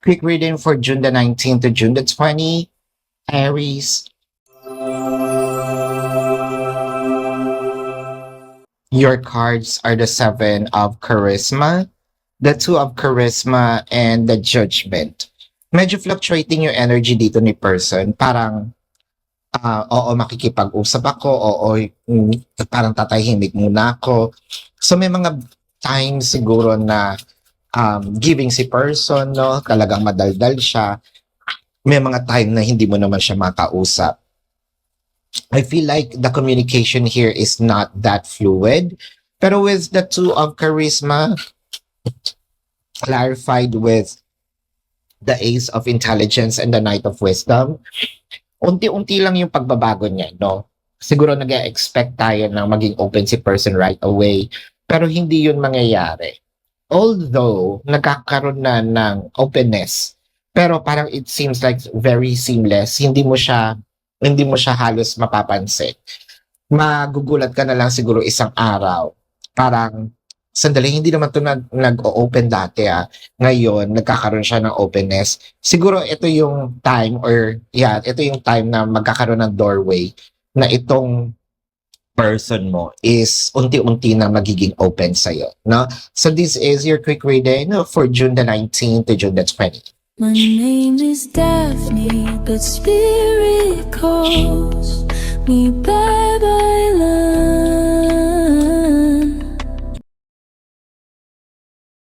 Quick reading for June the 19th to June the 20th. Aries. Your cards are the Seven of Charisma, the Two of Charisma, and the Judgment. Medyo fluctuating yung energy dito ni person. Parang, oo, makikipag-usap ako, oo, parang tatahimik muna ako. So may mga times siguro na giving si person, no? Talagang madaldal siya. May mga time na hindi mo naman siya makausap. I feel like the communication here is not that fluid. Pero with the Two of Charisma, clarified with the Ace of Intelligence and the Knight of Wisdom, unti-unti lang yung pagbabago niya, no? Siguro nag-expect tayo na maging open si person right away, pero hindi yun mangyayari. Although, nagkakaroon na ng openness, pero parang it seems like very seamless, hindi mo siya halos mapapansin. Magugulat ka na lang siguro isang araw. Parang, sandali, hindi naman ito nag-o-open dati Ngayon, nagkakaroon siya ng openness. Siguro ito yung time ito yung time na magkakaroon ng doorway na itong person mo is unti-unti na magiging open sa'yo. No? So this is your quick reading for June the 19th to June the 20th. My name is Daphne, but spirit calls me back.